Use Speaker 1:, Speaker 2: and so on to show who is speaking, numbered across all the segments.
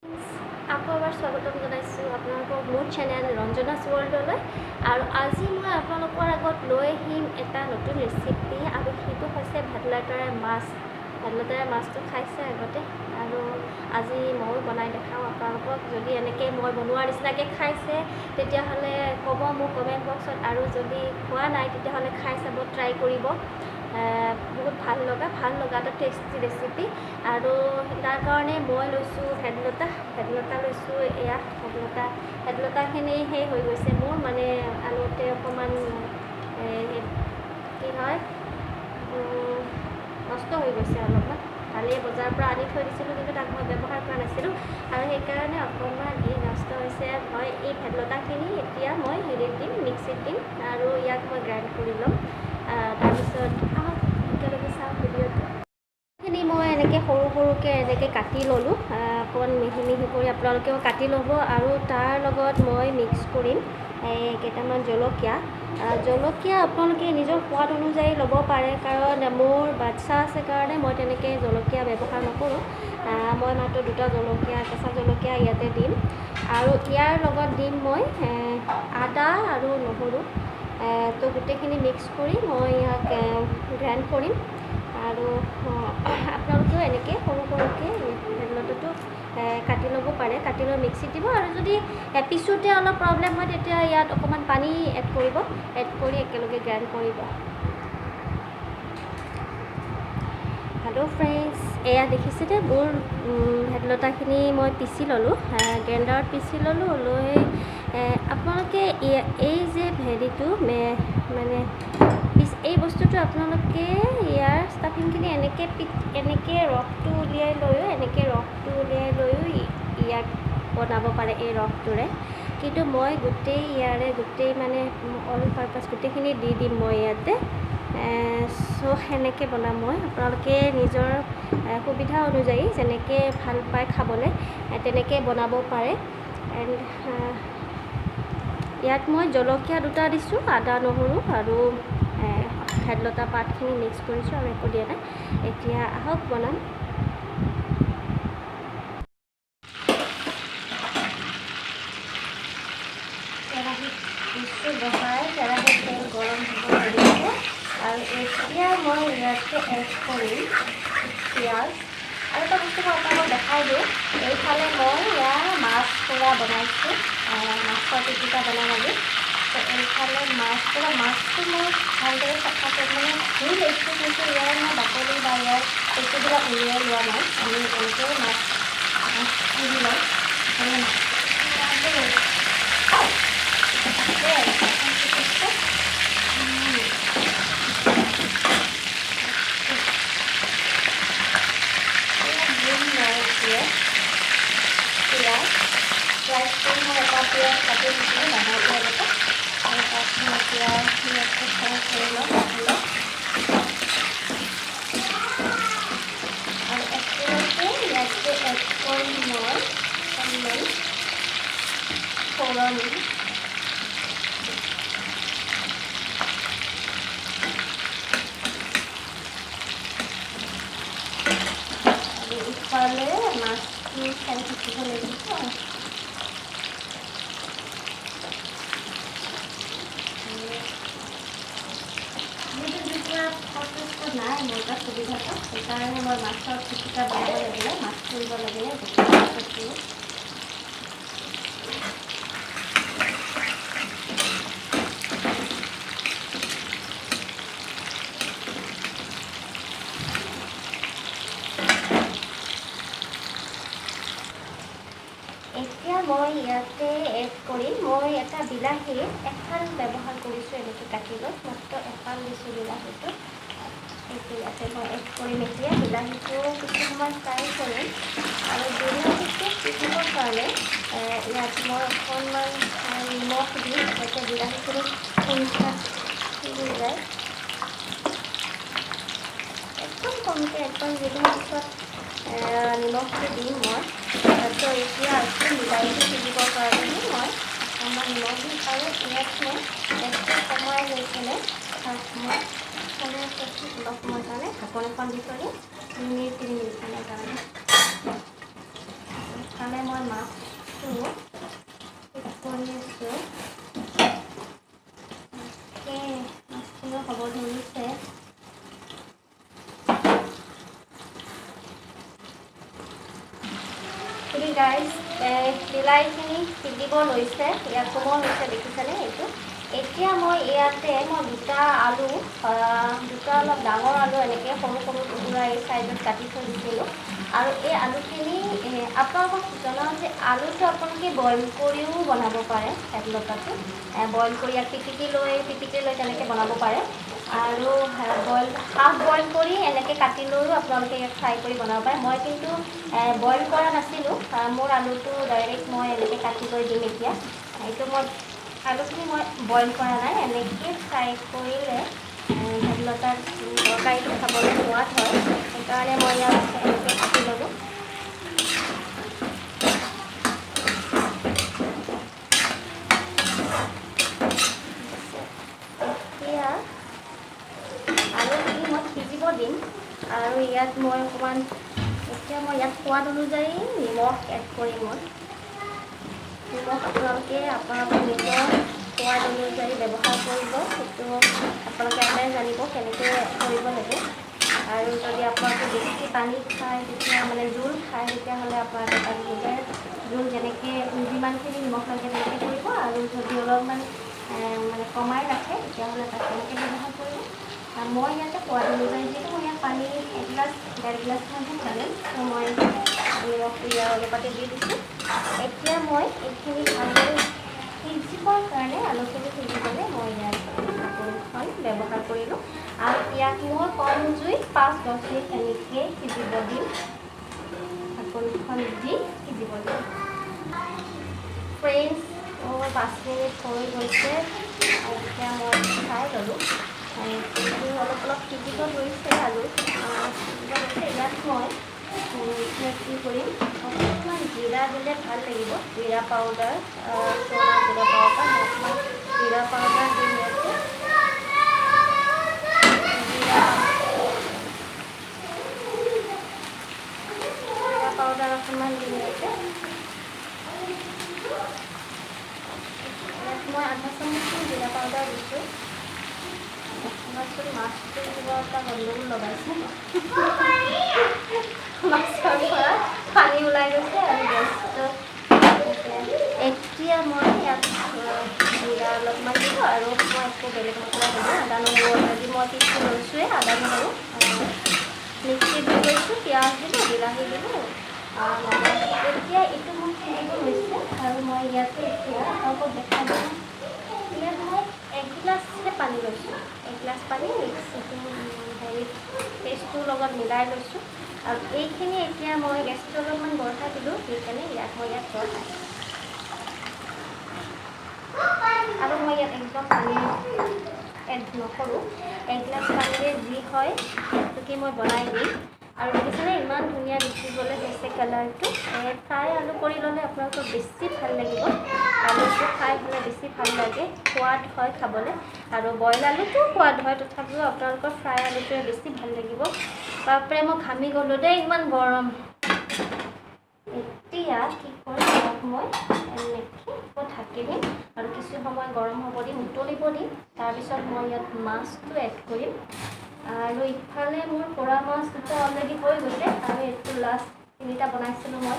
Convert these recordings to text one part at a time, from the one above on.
Speaker 1: আকৌ এবাৰ স্বাগতম জনাইছোঁ আপোনালোকৰ মোৰ চেনেল ৰঞ্জনাছ ৱৰ্ল্ডলৈ। আৰু আজি মই আপোনালোকৰ আগত লৈ আহিম এটা নতুন ৰেচিপি, আৰু সেইটো হৈছে ভেদাইলতাৰে মাছ। ভেদাইলতাৰে মাছটো খাইছে আগতে, আৰু আজি ময়ো বনাই দেখাওঁ আপোনালোকক। যদি এনেকৈ মই বনোৱাৰ নিচিনাকৈ খাইছে তেতিয়াহ'লে ক'ব মোক কমেণ্ট বক্সত, আৰু যদি খোৱা নাই তেতিয়াহ'লে খাই চাব, ট্ৰাই কৰিব। বহুত ভাল লগা এটা টেষ্টি ৰেচিপি। আৰু তাৰ কাৰণে মই লৈছোঁ ভেদাইলতা লৈছোঁ। এয়া ভেদাইলতাখিনি সেই হৈ গৈছে মোৰ, মানে আলুতে অকণমান কি হয় নষ্ট হৈ গৈছে অলপমান। কালিয়ে বজাৰৰ পৰা আনি থৈ দিছিলোঁ, কিন্তু তাক মই ব্যৱহাৰ কৰা নাছিলোঁ, আৰু সেইকাৰণে অকণমান নষ্ট হৈছে। মই এই ভেদাইলতাখিনি এতিয়া মই হেৰিত দিম, মিক্সিত দিম, আৰু ইয়াক মই গ্ৰাইণ্ড কৰি ল'ম। তাৰপিছত একেলগে চাওঁ ভিডিঅ'টো। খিনি মই এনেকৈ সৰুকৈ এনেকৈ কাটি ল'লোঁ, অকণমান মিহি কৰি আপোনালোকেও কাটি ল'ব। আৰু তাৰ লগত মই মিক্স কৰিম কেইটামান জলকীয়া আপোনালোকে নিজৰ সোৱাদ অনুযায়ী ল'ব পাৰে, কাৰণ মোৰ বাচ্ছা আছে কাৰণে মই তেনেকৈ জলকীয়া ব্যৱহাৰ নকৰোঁ। মই মাত্ৰ 2টা জলকীয়া, কেঁচা জলকীয়া ইয়াতে দিম। আৰু ইয়াৰ লগত দিম মই আদা আৰু নহৰু। তো গোটেইখিনি মিক্স কৰি মই ইয়াক গ্ৰাইণ্ড কৰিম। আৰু আপোনালোকেও এনেকৈ সৰুকৈ ভেদাইলতাটো কাটি ল'ব পাৰে, কাটি লৈ মিক্সিত দিব। আৰু যদি পিছোতে অলপ প্ৰব্লেম হয় তেতিয়া ইয়াত অকণমান পানী এড কৰি একেলগে গ্ৰাইণ্ড কৰিব। হেল্ল' ফ্ৰেণ্ডছ, এয়া দেখিছেনে মোৰ ভেদাইলতাখিনি মই পিচি ল'লোঁ, গ্ৰাইণ্ডাৰত পিচি ল'লোঁ। লৈ আপোনালোকে এই যে হেৰিটো মানে এই বস্তুটো আপোনালোকে ইয়াৰ ষ্টাফিংখিনি এনেকৈ ৰসটো উলিয়াই লৈও ইয়াক বনাব পাৰে এই ৰসটোৰে। কিন্তু মই গোটেই মানে অল পাৰ্পাছ গোটেইখিনি দি দিম মই ইয়াতে। চ' সেনেকৈ বনাম মই। আপোনালোকে নিজৰ সুবিধা অনুযায়ী যেনেকৈ ভাল পায় খাবলৈ তেনেকৈ বনাব পাৰে। এণ্ড ইয়াত মই জলকীয়া 2টা দিছোঁ, আদা নহৰু আৰু ভেদাইলতা পাতখিনি মিক্স কৰিছোঁ, আৰু একো দিয়া নাই। এতিয়া আহক বনাম। কেৰাহীত দিছোঁ বহাই, কেৰাহীত তেল গৰম হ'ব ধৰিছে, আৰু এতিয়া মই ইয়াতে এড কৰিম পিঁয়াজ। আৰু এটা বস্তু মই আপোনালোকক দেখাই দিওঁ, এইফালে মই ইয়াৰ মাছ পুৰা বনাইছোঁ, মাছৰ পিটিকা বনাম আজি। তো এইফালে মাছটো মই ভালদৰে চাফা কৰি মানে ধুই লৈছোঁ, কিন্তু ইয়াৰ মই বাকলি বা ইয়াৰ বস্তুবিলাক উলিয়াই লোৱা নাই। আমি এনেকৈ মাছ পুৰি লওঁ। পিঁয়াজটো মই এটা পিঁয়াজ কাটি দিছিলোঁ, ডাঙৰ পিঁয়াজ এটা, আৰু তাত মই পিঁয়াজটো ফ্ৰাই কৰি লওঁ। আৰু একেলগে ইয়াতে এড কৰিম মই অকণমান ফোৰণ। আৰু ইফালে মাছটো ফ্ৰাই থাকিব লাগিব। নাই মোৰ তাত সুবিধাটো, সেইকাৰণে মই মাছৰ পিটিকা বনাব লাগিলে, মাছ কৰিব লাগিলে এতিয়া মই ইয়াতে এড কৰিম, মই এটা বিলাহী এফাল ব্যৱহাৰ কৰিছোঁ, এনেকৈ কাটি লৈ মাত্ৰ এফাল দিছোঁ বিলাহীটো। এইটো ইয়াতে মই এড কৰিম। এতিয়া বিলাহীটো কিছু সময় ফ্ৰাই কৰিম, আৰু বিলাহীটো সিজিবৰ কাৰণে ইয়াত মই অকণমান নিমখ দিম, যাতে বিলাহীখিনি সোনকালে সিজি যায়। একদম কমকৈ, একদম সিজাৰ পিছত নিমখটো দিম মই। তো এতিয়া আকৌ বিলাহীটো সিজিবৰ কাৰণে মই অকণমান নিমখ দিম, আৰু ইয়াত মই গেছটো কমাই লৈ কিনে তাত মই অলপ সময় কাৰণে ঢাকন এখন দি থৈ দিম, 2 মিনিট 3 মিনিটমানৰ কাৰণে। সেইকাৰণে মই মাছটো ঠিক কৰি আছোঁ। মাছখিনি হ'ব ধৰিছে। গাইজ বিলাহীখিনি সিজিব লৈছে, ইয়াত কোমল হৈছে দেখিছেনে এইটো। এতিয়া মই ইয়াতে দুটা আলু, দুটা অলপ ডাঙৰ আলু এনেকৈ সৰু সৰু টুকুৰা এই চাইজত কাটি থৈ দিছিলোঁ। আৰু এই আলুখিনি আপোনালোকক জনাওঁ যে আলুটো আপোনালোকে বইল কৰিও বনাব পাৰে। ভেদাইলতাটো বইল কৰি ইয়াত পিটিকি লৈ তেনেকৈ বনাব পাৰে। আৰু হাফ বইল কৰি এনেকৈ কাটি লৈও আপোনালোকে ইয়াত ফ্ৰাই কৰি বনাব পাৰে। মই কিন্তু বইল কৰা নাছিলোঁ, মোৰ আলুটো ডাইৰেক্ট মই এনেকৈ কাটি লৈ দিম এতিয়া। এইটো আলুখিনি মই বইল কৰা নাই, এনেকৈ ফ্ৰাই কৰিলে ভেদাইলতাৰ তৰকাৰীটো খাবলৈ সোৱাদ হয়। সেইকাৰণে মই ইয়াত এনেকৈ কাটি ল'লোঁ। এতিয়া আলুখিনি মই সিজিব দিম আৰু ইয়াত মই অকণমান ইয়াত সোৱাদ অনুযায়ী নিমখ এড কৰিম। নিমখ আপোনালোকে আপোনালোকৰ নিজৰ সোৱাদ অনুযায়ী ব্যৱহাৰ কৰিব, সেইটো আপোনালোকে এটাই জানিব কেনেকৈ কৰিব লাগে। আৰু যদি আপোনালোকে বেছি পানী খায়, তেতিয়া জোল খায়, তেতিয়াহ'লে আপোনালোকে তাত জোল যেনেকৈ যিমানখিনি নিমখ লাগে তেনেকৈ কৰিব। আৰু যদি অলপমান কমাই ৰাখে তেতিয়াহ'লে তাত তেনেকৈ ব্যৱহাৰ কৰিব। মই ইয়াতে সোৱাদ অনুযায়ী যিহেতু মই ইয়াত পানী ডেৰ গিলাচমানহে ঢালিম, তো মই নিমখটো ইয়াৰ অনুপাতে দি দিছোঁ। এতিয়া মই এইখিনি ভালদৰে সিজিবৰ কাৰণে আলুখিনি সিজিবলৈ মই ইয়াত ঢাকোনখন ব্যৱহাৰ কৰিলোঁ। আৰু ইয়াক মই কম জুইত 5-10 মিনিট এনেকৈ সিজিব দিম। ঢাকোনখন দি সিজিব দিম। ফ্ৰেণ্ডছ, 5 মিনিট হৈ গৈছে। এতিয়া মই চাই ল'লোঁ, অলপ অলপ সিজিব ধৰিছে আলু সিজিব ধৰিছে। ইয়াত মই কি কৰিম, অকণমান জিৰা দিলে ভাল লাগিব। জিৰা পাউডাৰ, জিৰা পাউডাৰ দিম ইয়াতে। জিৰা পাউডাৰ অকণমান দিম ইয়াতে। ইয়াত মই আধা চামুচমান জিৰা পাউডাৰ দিছোঁ। মাছটো কিবা এটা গণ্ডগোল লগাইছে, মাছৰ পৰা পানী ওলাই গৈছে আৰু গেছটো। এতিয়া মই ইয়াত জিৰা অলপমান দিব আৰু মই একো বেলেগ মছলা দিলোঁ। আদা নহৰু অলৰেডি মই পিচি লৈছোঁৱেই। আদা নহৰু মিক্সিত দি লৈছোঁ, পিঁয়াজ দিলোঁ, বিলাহী দিলোঁ। এতিয়া এইটো মোৰ সিজিব হৈছে আৰু মই ইয়াতে এতিয়া আপোনালোকক দেখাই দিম। ইয়াত মই 1 গিলাচহে পানী লৈছোঁ। 1 গিলাচ পানী পেষ্টটোৰ লগত মিলাই লৈছোঁ। আৰু এইখিনি এতিয়া মই গেছটো অলপমান বঢ়াই দিলোঁ, সেইকাৰণে ইয়াত বঢ়াই আৰু মই ইয়াত একদম পানী এড নকৰোঁ। 1 গিলাচ পানীৰে যি হয় সেইটোকে মই বনাই দিম। আৰু দেখিছেনে ইমান ধুনীয়া দেখিবলৈ হৈছে কালাৰটো। ফ্ৰাই আলু কৰি ল'লে আপোনালোকৰ বেছি ভাল লাগিব। আলুটো ফ্ৰাই হ'লে বেছি ভাল লাগে, সোৱাদ হয় খাবলৈ। আৰু বইল আলুটো সোৱাদ হয়, তথাপিও আপোনালোকৰ ফ্ৰাই আলুটোৱে বেছি ভাল লাগিব। বাপৰে মই ঘামি গ'লোঁ দেই, ইমান গৰম। এতিয়া কি কৰিম, মই এনেকৈ ঢাকি দিম আৰু কিছু সময় গৰম হ'ব দিম, উতলিব দিম। তাৰপিছত মই ইয়াত মাছটো এড কৰিম। আৰু ইফালে মোৰ পোৰা মাছ দুটা অলৰেডি হৈ গৈছে আৰু এইটো লাষ্ট 3টা বনাইছিলোঁ মই।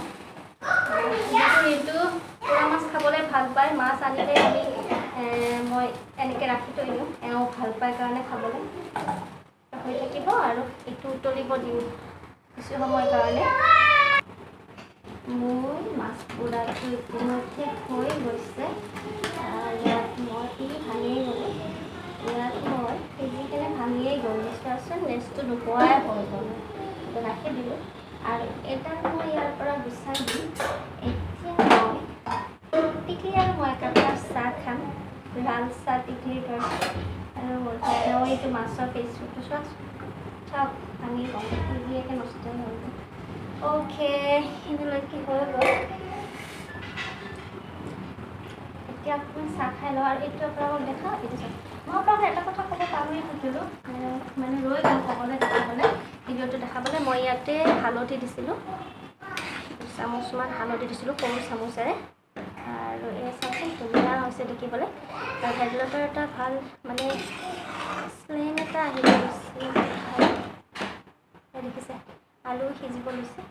Speaker 1: এইটো পোৰা মাছ খাবলৈ ভাল পায়, মাছ আনিলে মই এনেকৈ ৰাখি থৈ দিওঁ, এওঁ ভাল পায় কাৰণে খাবলৈ হৈ থাকিব। আৰু এইটো উতলিব দিওঁ কিছু সময়ৰ কাৰণে। মোৰ মাছ পোৰাটো ইতিমধ্যে হৈ গৈছে। ইয়াত মই ভাঙিয়ে গ'লোঁ, ইয়াত মই সিজি কেনে ভাঙিয়েই গ'লোঁ। চোৱাচোন নেক্সটটো নোপোৱাই হৈ গ'ল, ৰাখি দিলোঁ। আৰু এটা মই ইয়াৰ পৰা গুচাই দিম। এতিয়া মই টিকলি আৰু মই একাপ চাহ খাম, লাল চাহ টিকলি কৰিছোঁ। আৰু এইটো মাছৰ পেষ্টটো চোৱাচোন, চাওক ভাঙি গ'ল, ইজিয়াকৈ নষ্ট হৈ গ'ল। অ'কে, সেইবিলাকে হৈ গ'ল। এতিয়া অকণমান চাহ খাই লওঁ। আৰু এইটো আপোনালোকক দেখাওঁ, এইটো চাওক। মই আপোনালোকক এটা কথা ক'ব পাহৰি থাকিলোঁ, ৰৈ গ'ল ক'বলৈ দেখাবলৈ, ভিডিঅ'টো দেখাবলৈ। মই ইয়াতে হালধি দিছিলোঁ, চামুচমান হালধি দিছিলোঁ সৰু চামুচেৰে আৰু এই চাওকচোন ধুনীয়া হৈছে দেখিবলৈ আৰু ভেদাইলতাৰ এটা ভাল মানে স্মেল এটা আহিব লৈছে দেখিছে আলু সিজিব লৈছে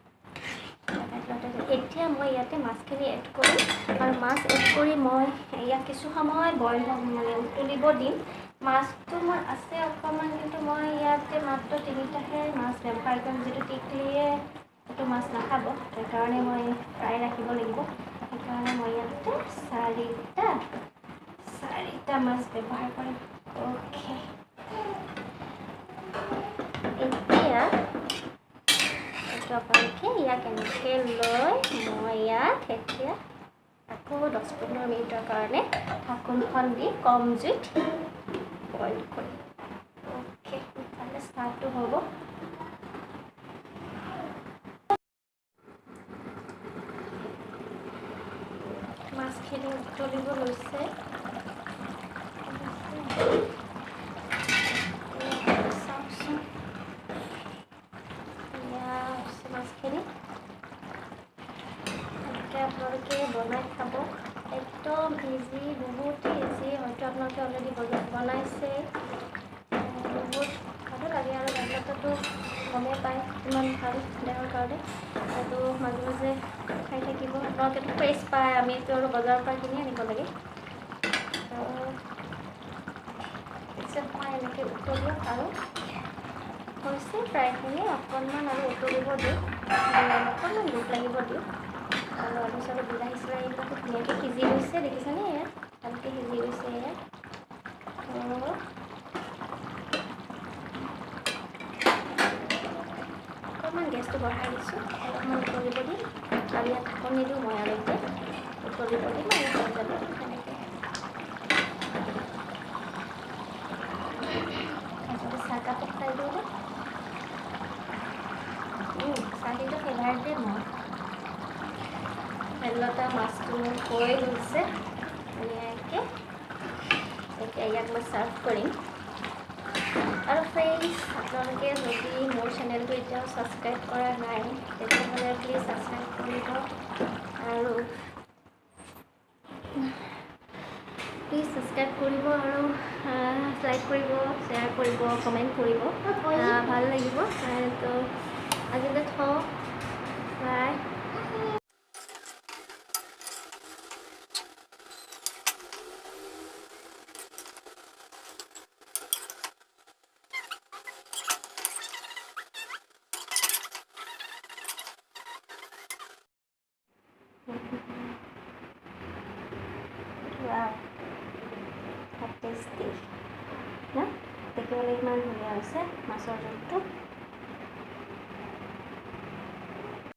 Speaker 1: এতিয়া মই ইয়াতে মাছখিনি এড কৰিম আৰু মাছ এড কৰি মই ইয়াক কিছু সময় বইল মানে উতলিব দিম মাছটো মোৰ আছে অকণমান কিন্তু মই ইয়াতে মাত্ৰ 3টাহে মাছ ব্যৱহাৰ কৰিম যিটো টিকলিয়ে এইটো মাছ নাখাব সেইকাৰণে মই ফ্ৰাই ৰাখিব লাগিব সেইকাৰণে মই ইয়াতে 4টা মাছ ব্যৱহাৰ কৰিম অ'কে এতিয়া এইটো আপোনালোকে ইয়াক এনেকৈ লৈ মই ইয়াক এতিয়া আকৌ 10-15 মিনিটৰ কাৰণে ঢাকোনখন দি কম জুইত বইল কৰিম অ'কে ইফালে ষ্টাৰ্টটো হ'ব মাছখিনি উতলিব লৈছে চাওকচোন মাছখিনি এনেকৈ আপোনালোকে বনাই খাব একদম ইজি বহুত ইজি হয়তো আপোনালোকে অলৰেডি বনাইছে বহুত ভালো লাগে আৰু ভেদাইলতাটো গমেই পায় ইমান ভাল দেহৰ কাৰণে এইটো মাজে মাজে খাই থাকিব আপোনালোকেতো ফ্ৰেছ পায় আমিতো আৰু বজাৰৰ পৰা কিনি আনিব লাগে পিছত মই এনেকৈ উতলিয়ক আৰু হৈছে ফ্ৰাইখিনি অকণমান আৰু উতলিব দিওঁ অকণমান দুখ লাগিব দিওঁ আৰু আলু চালু বিলাহী চিলাহী এইবিলাকো ধুনীয়াকৈ সিজি গৈছে দেখিছেনে ইয়াত ভালকৈ সিজি গৈছে ইয়াত অকণমান গেছটো বঢ়াই দিছোঁ অলপমান উতলিব দিম আৰু ইয়াত ঢাকন নিদিওঁ মই আৰু এতিয়া উতলিব দিম আৰু হৈ যাব তেনেকৈ তাৰপিছতে চাহকাপত খাই দিওঁ চাহটো ফেভাৰেটে মই ভেদাইলতা মাছটো মোৰ হৈ গৈছে ধুনীয়াকৈ এতিয়া ইয়াক মই ছাৰ্ভ কৰিম আৰু ফ্ৰেণ্ডছ আপোনালোকে যদি মোৰ চেনেলটো এতিয়াও ছাবস্ক্ৰাইব কৰা নাই তেতিয়াহ'লে প্লিজ ছাবস্ক্ৰাইব কৰিব আৰু লাইক কৰিব শ্বেয়াৰ কৰিব কমেণ্ট কৰিব ভাল লাগিব তো আজিলৈ থওঁ বাই Wow, how tasty! No? Deখিবলৈ ইমান ধুনীয়া হৈছে মাছৰ জোলটো